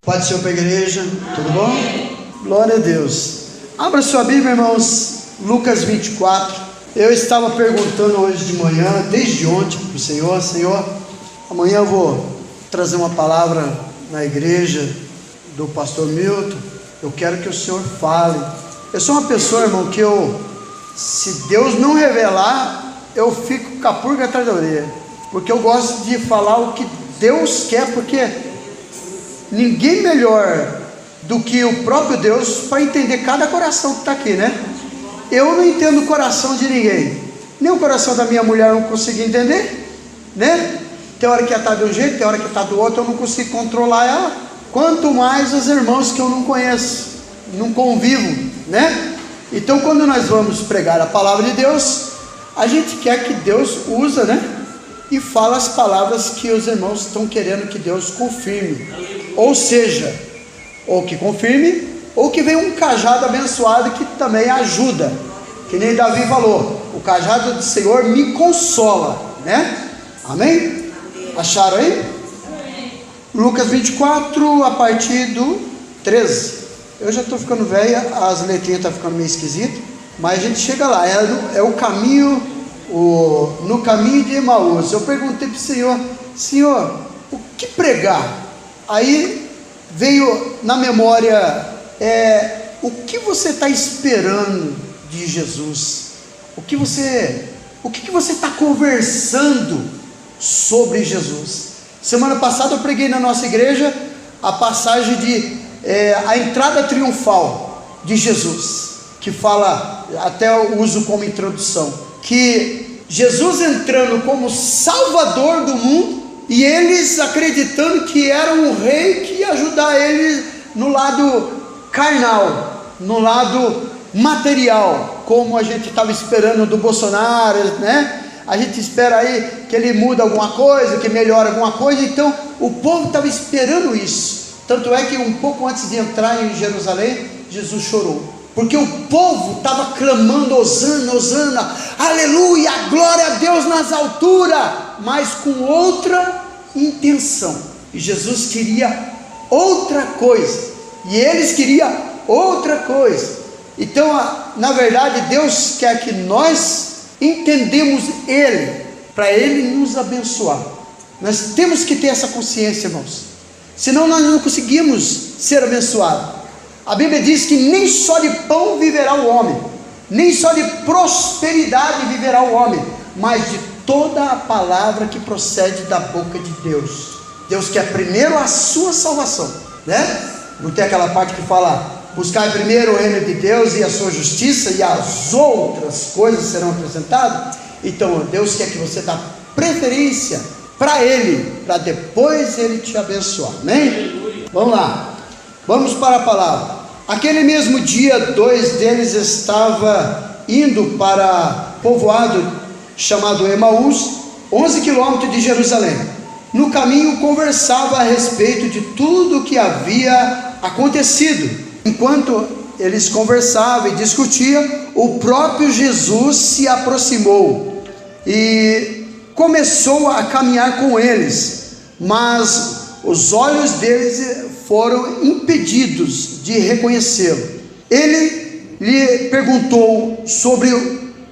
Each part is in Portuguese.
Pode ser para a igreja, tudo bom? Glória a Deus. Abra sua Bíblia, irmãos, Lucas 24. Eu estava perguntando hoje de manhã, desde ontem, para o Senhor, amanhã eu vou trazer uma palavra na igreja do pastor Milton. Eu quero que o Senhor fale. Eu sou uma pessoa, irmão, que se Deus não revelar, eu fico com a pulga atrás da orelha, porque eu gosto de falar o que Deus quer, porque ninguém melhor do que o próprio Deus para entender cada coração que está aqui, né? Eu não entendo o coração de ninguém, nem o coração da minha mulher eu não consigo entender, né? Tem hora que ela está de um jeito, tem hora que está do outro, eu não consigo controlar ela, quanto mais os irmãos que eu não conheço, não convivo, né? Então, quando nós vamos pregar a palavra de Deus, a gente quer que Deus usa, né? E fala as palavras que os irmãos estão querendo que Deus confirme. Ou seja, ou que confirme, ou que venha um cajado abençoado que também ajuda. Que nem Davi falou, o cajado do Senhor me consola, né? Amém? Acharam aí? Lucas 24, a partir do 13. Eu já estou ficando velha, as letrinhas estão ficando meio esquisitas, mas a gente chega lá, é o caminho, no caminho de Emaús. Eu perguntei para o Senhor, o que pregar? Aí veio na memória, o que você está esperando de Jesus? O que você está conversando sobre Jesus? Semana passada eu preguei na nossa igreja a passagem de a entrada triunfal de Jesus, que fala, até eu uso como introdução, que Jesus entrando como Salvador do mundo, e eles acreditando que era um rei que ia ajudar eles no lado carnal, no lado material, como a gente estava esperando do Bolsonaro, né? A gente espera aí que ele muda alguma coisa, que melhora alguma coisa. Então o povo estava esperando isso. Tanto é que um pouco antes de entrar em Jerusalém, Jesus chorou, porque o povo estava clamando: Hosana, Hosana, aleluia, glória a Deus nas alturas, mas com outra intenção. E Jesus queria outra coisa, e eles queriam outra coisa. Então, na verdade, Deus quer que nós entendemos Ele, para Ele nos abençoar. Nós temos que ter essa consciência, irmãos, senão nós não conseguimos ser abençoados. A Bíblia diz que nem só de pão viverá o homem, nem só de prosperidade viverá o homem, mas de toda a palavra que procede da boca de Deus. Deus quer primeiro a sua salvação, né? Não tem aquela parte que fala: buscai primeiro o reino de Deus e a sua justiça, e as outras coisas serão acrescentadas. Então Deus quer que você dê preferência para Ele, para depois Ele te abençoar, amém? Vamos lá, vamos para a palavra. Aquele mesmo dia, dois deles estavam indo para povoado chamado Emaús, 11 quilômetros de Jerusalém. No caminho conversava a respeito de tudo o que havia acontecido. Enquanto eles conversavam e discutiam, o próprio Jesus se aproximou e começou a caminhar com eles, mas os olhos deles foram impedidos de reconhecê-lo. Ele lhe perguntou sobre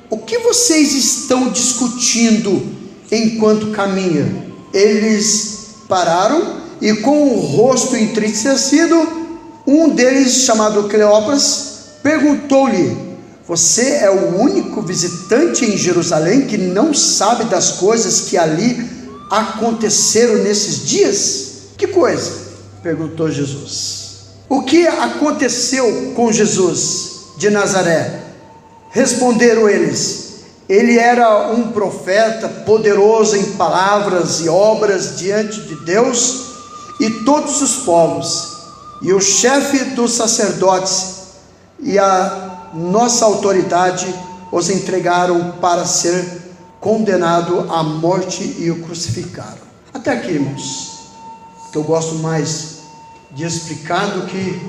o que vocês estão discutindo enquanto caminham. Eles pararam e, com o rosto entristecido, um deles, chamado Cleopas, perguntou-lhe: você é o único visitante em Jerusalém que não sabe das coisas que ali aconteceram nesses dias? Que coisa? Perguntou Jesus. O que aconteceu com Jesus de Nazaré? Responderam eles: ele era um profeta poderoso em palavras e obras diante de Deus e todos os povos, e o chefe dos sacerdotes e a nossa autoridade os entregaram para ser condenado à morte e o crucificaram. Até aqui, irmãos, que eu gosto mais de explicar do que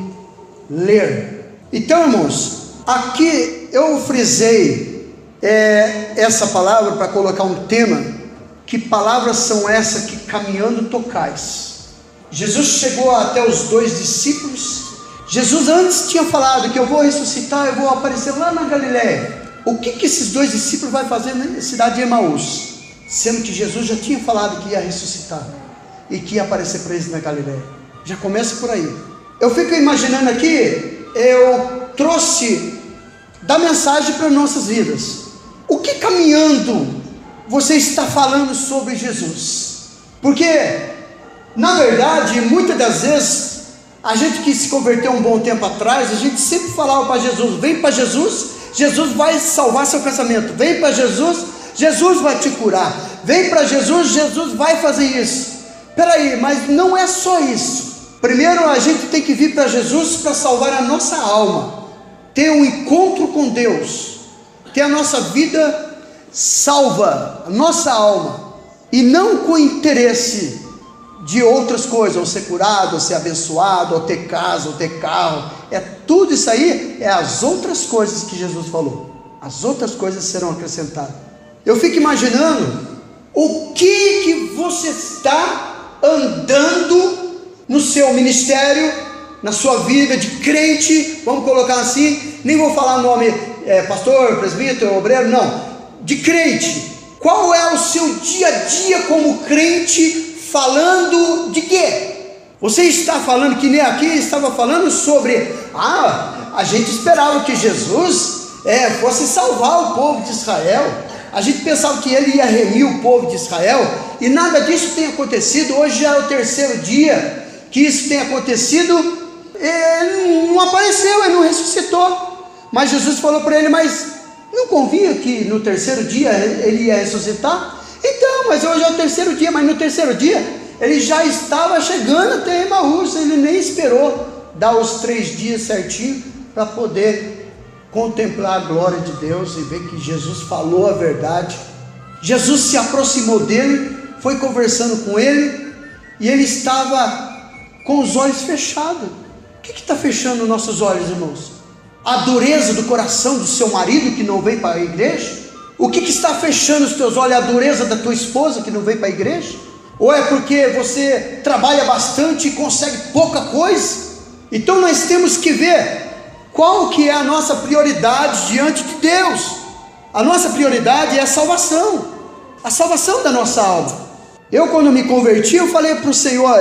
ler. Então, irmãos, aqui eu frisei essa palavra para colocar um tema. Que palavras são essas que caminhando tocais? Jesus chegou até os 2 discípulos. Jesus antes tinha falado que eu vou ressuscitar, eu vou aparecer lá na Galiléia. O que esses 2 discípulos vão fazer na cidade de Emaús? Sendo que Jesus já tinha falado que ia ressuscitar e que ia aparecer para eles na Galiléia. Já começa por aí. Eu fico imaginando aqui, eu trouxe da mensagem para nossas vidas. O que caminhando você está falando sobre Jesus? Porque, na verdade, muitas das vezes, a gente que se converteu um bom tempo atrás, a gente sempre falava para Jesus: vem para Jesus, Jesus vai salvar seu casamento. Vem para Jesus, Jesus vai te curar. Vem para Jesus, Jesus vai fazer isso. Peraí, mas não é só isso. Primeiro a gente tem que vir para Jesus para salvar a nossa alma, ter um encontro com Deus, ter a nossa vida salva, a nossa alma, e não com interesse de outras coisas, ou ser curado, ou ser abençoado, ou ter casa, ou ter carro. Tudo isso aí é as outras coisas que Jesus falou. As outras coisas serão acrescentadas. Eu fico imaginando o que você está andando no seu ministério, na sua vida de crente, vamos colocar assim, nem vou falar o nome, pastor, presbítero, obreiro, não, de crente. Qual é o seu dia a dia como crente, falando de quê? Você está falando, que nem aqui estava falando sobre, a gente esperava que Jesus fosse salvar o povo de Israel, a gente pensava que ele ia remir o povo de Israel, e nada disso tem acontecido. Hoje já é o 3º dia que isso tem acontecido. Ele não apareceu, ele não ressuscitou, mas Jesus falou para ele: mas não convinha que no 3º dia ele ia ressuscitar? Então, mas hoje é o 3º dia, mas no 3º dia ele já estava chegando até Emaús, ele nem esperou dar os 3 dias certinho para poder contemplar a glória de Deus e ver que Jesus falou a verdade. Jesus se aproximou dele, foi conversando com ele, e ele estava com os olhos fechados. O que está fechando nossos olhos, irmãos? A dureza do coração do seu marido que não veio para a igreja? O que está fechando os teus olhos? A dureza da tua esposa que não veio para a igreja? Ou é porque você trabalha bastante e consegue pouca coisa? Então nós temos que ver qual que é a nossa prioridade diante de Deus. A nossa prioridade é a salvação da nossa alma. Eu, quando me converti, eu falei para o Senhor,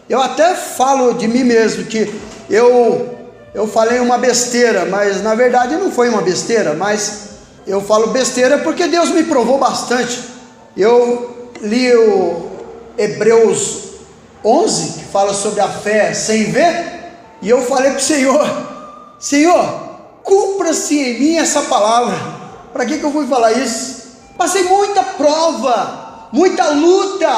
eu até falo de mim mesmo, que eu falei uma besteira, mas na verdade não foi uma besteira, mas eu falo besteira porque Deus me provou bastante. Eu li o Hebreus 11, que fala sobre a fé sem ver, e eu falei para o Senhor, cumpra-se em mim essa palavra. Para que eu fui falar isso? Passei muita prova, muita luta,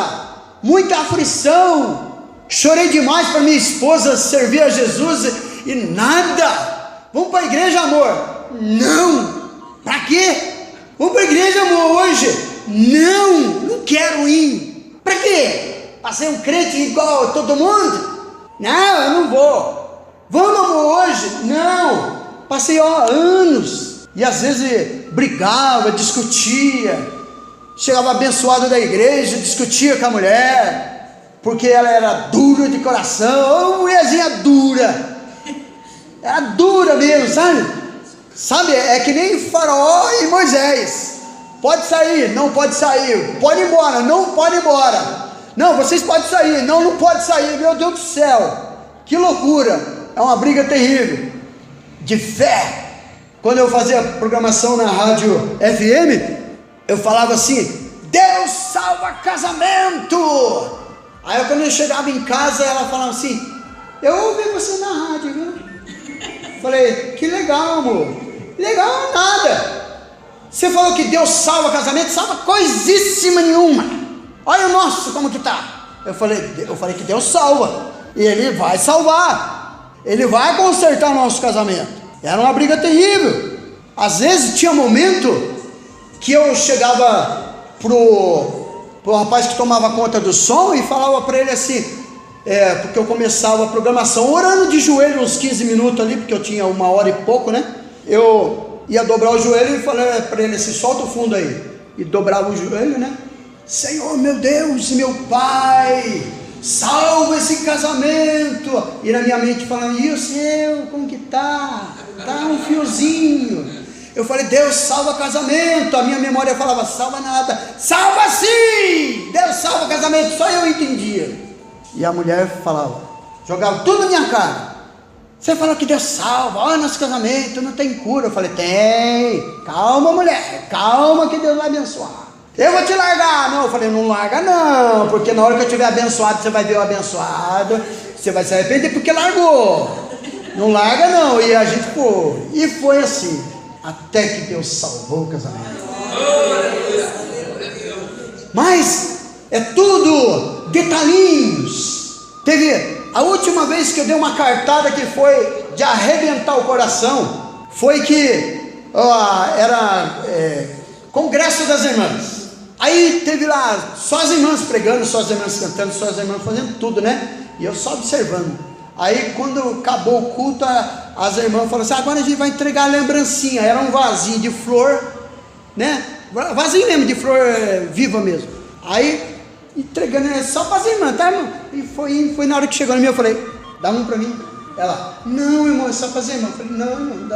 muita aflição, chorei demais para minha esposa servir a Jesus, e nada. Vamos para a igreja, amor? Não. Para quê? Vamos para a igreja, amor, hoje? Não quero ir. Para quê? Para ser um crente igual a todo mundo? Não, eu não vou. Vamos, amor, hoje? Não. Passei anos, e às vezes brigava, discutia, chegava abençoado da igreja, discutia com a mulher, porque ela era dura de coração. Ô, mulherzinha dura, era dura mesmo, sabe, é que nem Faraó e Moisés: pode sair, não pode sair, pode ir embora, não pode ir embora, não, vocês podem sair, não pode sair. Meu Deus do céu, que loucura. É uma briga terrível de fé. Quando eu fazia programação na rádio FM, eu falava assim: Deus salva casamento. Aí quando eu chegava em casa, ela falava assim: eu ouvi você na rádio, viu? Falei: que legal, amor. Legal nada. Você falou que Deus salva casamento? Salva coisíssima nenhuma. Olha o nosso como que tá. Eu falei que Deus salva, e Ele vai salvar, Ele vai consertar o nosso casamento. Era uma briga terrível. Às vezes tinha momento que eu chegava pro rapaz que tomava conta do som e falava para ele assim, porque eu começava a programação orando de joelho uns 15 minutos ali, porque eu tinha 1 hora e pouco, né? Eu ia dobrar o joelho e falava para ele assim: solta o fundo aí. E dobrava o joelho, né? Senhor, meu Deus e meu Pai, salva esse casamento. E na minha mente falando, e o seu, como que tá? Tá um fiozinho. Eu falei, Deus salva casamento. A minha memória falava, salva nada. Salva sim! Deus salva casamento. Só eu entendia. E a mulher falava, jogava tudo na minha cara. Você falou que Deus salva, olha nosso casamento, não tem cura. Eu falei, tem. Calma, mulher, calma que Deus vai abençoar. Eu vou te largar. Não, eu falei, não larga não, porque na hora que eu estiver abençoado, você vai ver o abençoado, você vai se arrepender porque largou. Não larga não. E a gente foi. E foi assim, até que Deus salvou o casamento. Mas é tudo detalhinhos. Teve a última vez que eu dei uma cartada que foi de arrebentar o coração, foi que era congresso das irmãs. Aí teve lá só as irmãs pregando, só as irmãs cantando, só as irmãs fazendo tudo, né? E eu só observando. Aí quando acabou o culto, as irmãs falaram assim, agora a gente vai entregar a lembrancinha. Era um vasinho de flor, né? Vasinho mesmo, de flor viva mesmo. Aí entregando só para as irmãs, tá, irmão? E foi na hora que chegou na minha, eu falei, dá um para mim. Ela, não, irmão, é só para as irmãs. Eu falei, não, irmão,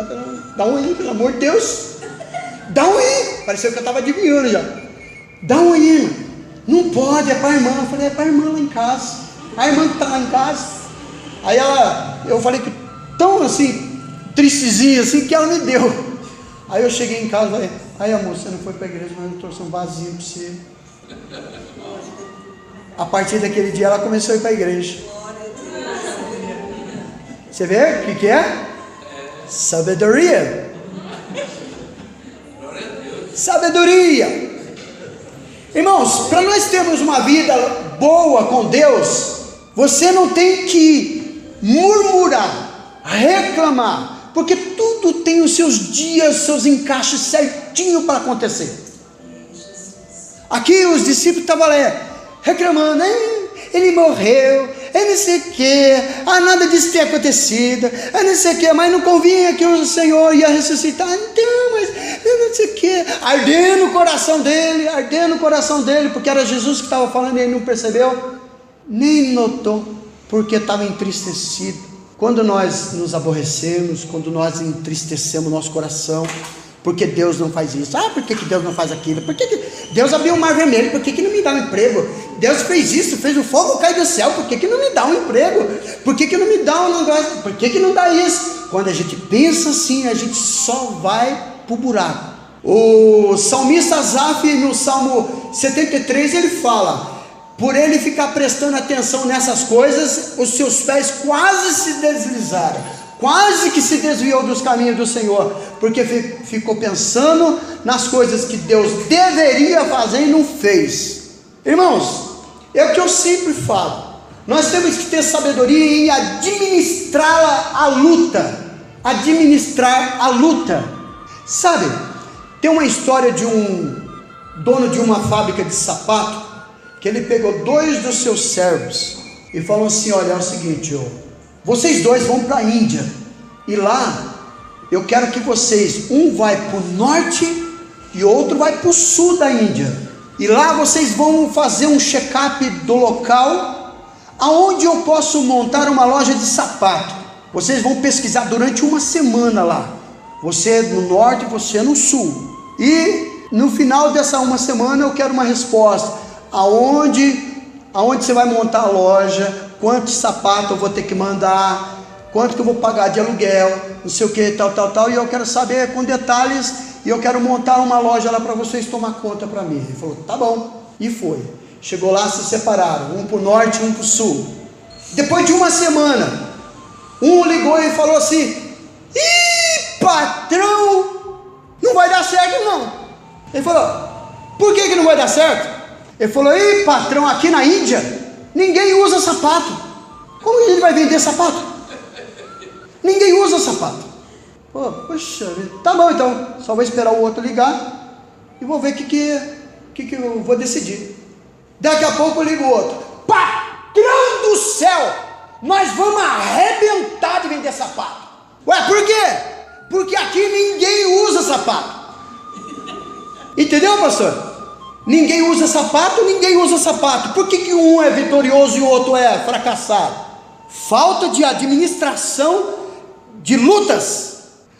dá um aí, pelo amor de Deus. Dá um aí. Pareceu que eu estava adivinhando já. Dá um aí, irmão. Não pode, é para a irmã. Eu falei, é para a irmã lá em casa. A irmã que está lá em casa. Aí eu falei que tão assim, tristezinha assim, que ela me deu. Aí eu cheguei em casa e falei, aí amor, você não foi para a igreja, mas eu trouxe um vasinho para você. A partir daquele dia ela começou a ir para a igreja. Você vê o que é? Sabedoria. Sabedoria. Irmãos, para nós termos uma vida boa com Deus, você não tem que murmurar, reclamar, porque tudo tem os seus dias, seus encaixes certinho para acontecer. Aqui os discípulos estavam reclamando, ele morreu, não sei o que, nada disso tem acontecido, não sei o que, mas não convinha que o Senhor ia ressuscitar, então, mas não sei o que, ardendo o coração dele, porque era Jesus que estava falando e ele não percebeu, nem notou, porque estava entristecido. Quando nós nos aborrecemos, quando nós entristecemos nosso coração, porque Deus não faz isso, por que Deus não faz aquilo, por que Deus abriu o mar vermelho, por que não me dá um emprego, Deus fez isso, fez o fogo cair do céu, por que não me dá um emprego, por que não me dá um negócio, por que não dá isso? Quando a gente pensa assim, a gente só vai para o buraco. O salmista Asaf, no Salmo 73, ele fala, por ele ficar prestando atenção nessas coisas, os seus pés quase se deslizaram, quase que se desviou dos caminhos do Senhor, porque ficou pensando nas coisas que Deus deveria fazer e não fez. Irmãos, é o que eu sempre falo, nós temos que ter sabedoria em administrar a luta, sabe, tem uma história de um dono de uma fábrica de sapato, que ele pegou 2 dos seus servos, e falou assim, olha, é o seguinte, vocês 2 vão para a Índia, e lá, eu quero que vocês, um vai para o norte, e outro vai para o sul da Índia, e lá vocês vão fazer um check-up do local, aonde eu posso montar uma loja de sapato, vocês vão pesquisar durante uma semana lá, você no norte, você no sul, e no final dessa uma semana eu quero uma resposta, aonde você vai montar a loja, quantos sapatos eu vou ter que mandar, quanto que eu vou pagar de aluguel, não sei o que, tal, e eu quero saber com detalhes, e eu quero montar uma loja lá para vocês tomar conta para mim. Ele falou, tá bom, e foi. Chegou lá, se separaram, um para o norte, um para o sul. Depois de uma semana, um ligou e falou assim, patrão, não vai dar certo não. Ele falou, por que não vai dar certo? Ele falou, patrão, aqui na Índia, ninguém usa sapato. Como a gente vai vender sapato? Ninguém usa sapato. Poxa, tá bom então, só vou esperar o outro ligar e vou ver o que eu vou decidir. Daqui a pouco eu ligo o outro. Patrão do céu, nós vamos arrebentar de vender sapato. Ué, por quê? Porque aqui ninguém usa sapato. Entendeu, pastor? Ninguém usa sapato, ninguém usa sapato. Por que um é vitorioso e o outro é fracassado? Falta de administração de lutas.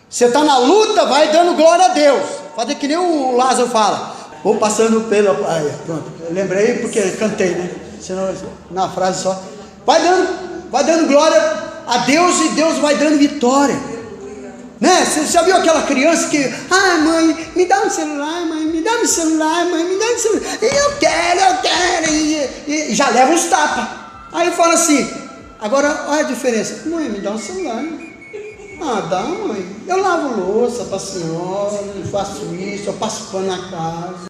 Você está na luta, vai dando glória a Deus. Fazer que nem o Lázaro fala. Vou passando pela... pronto, eu lembrei porque cantei, né? Senão, na frase só. Vai dando glória a Deus e Deus vai dando vitória. Né? Você já viu aquela criança que... mãe, me dá um celular, mãe, me dá um celular, mãe, me dá um celular. Eu quero. E já leva uns tapas. Aí fala assim, agora olha a diferença. Mãe, me dá um celular. Dá, mãe. Eu lavo louça para a senhora, eu faço isso, eu passo pano na casa.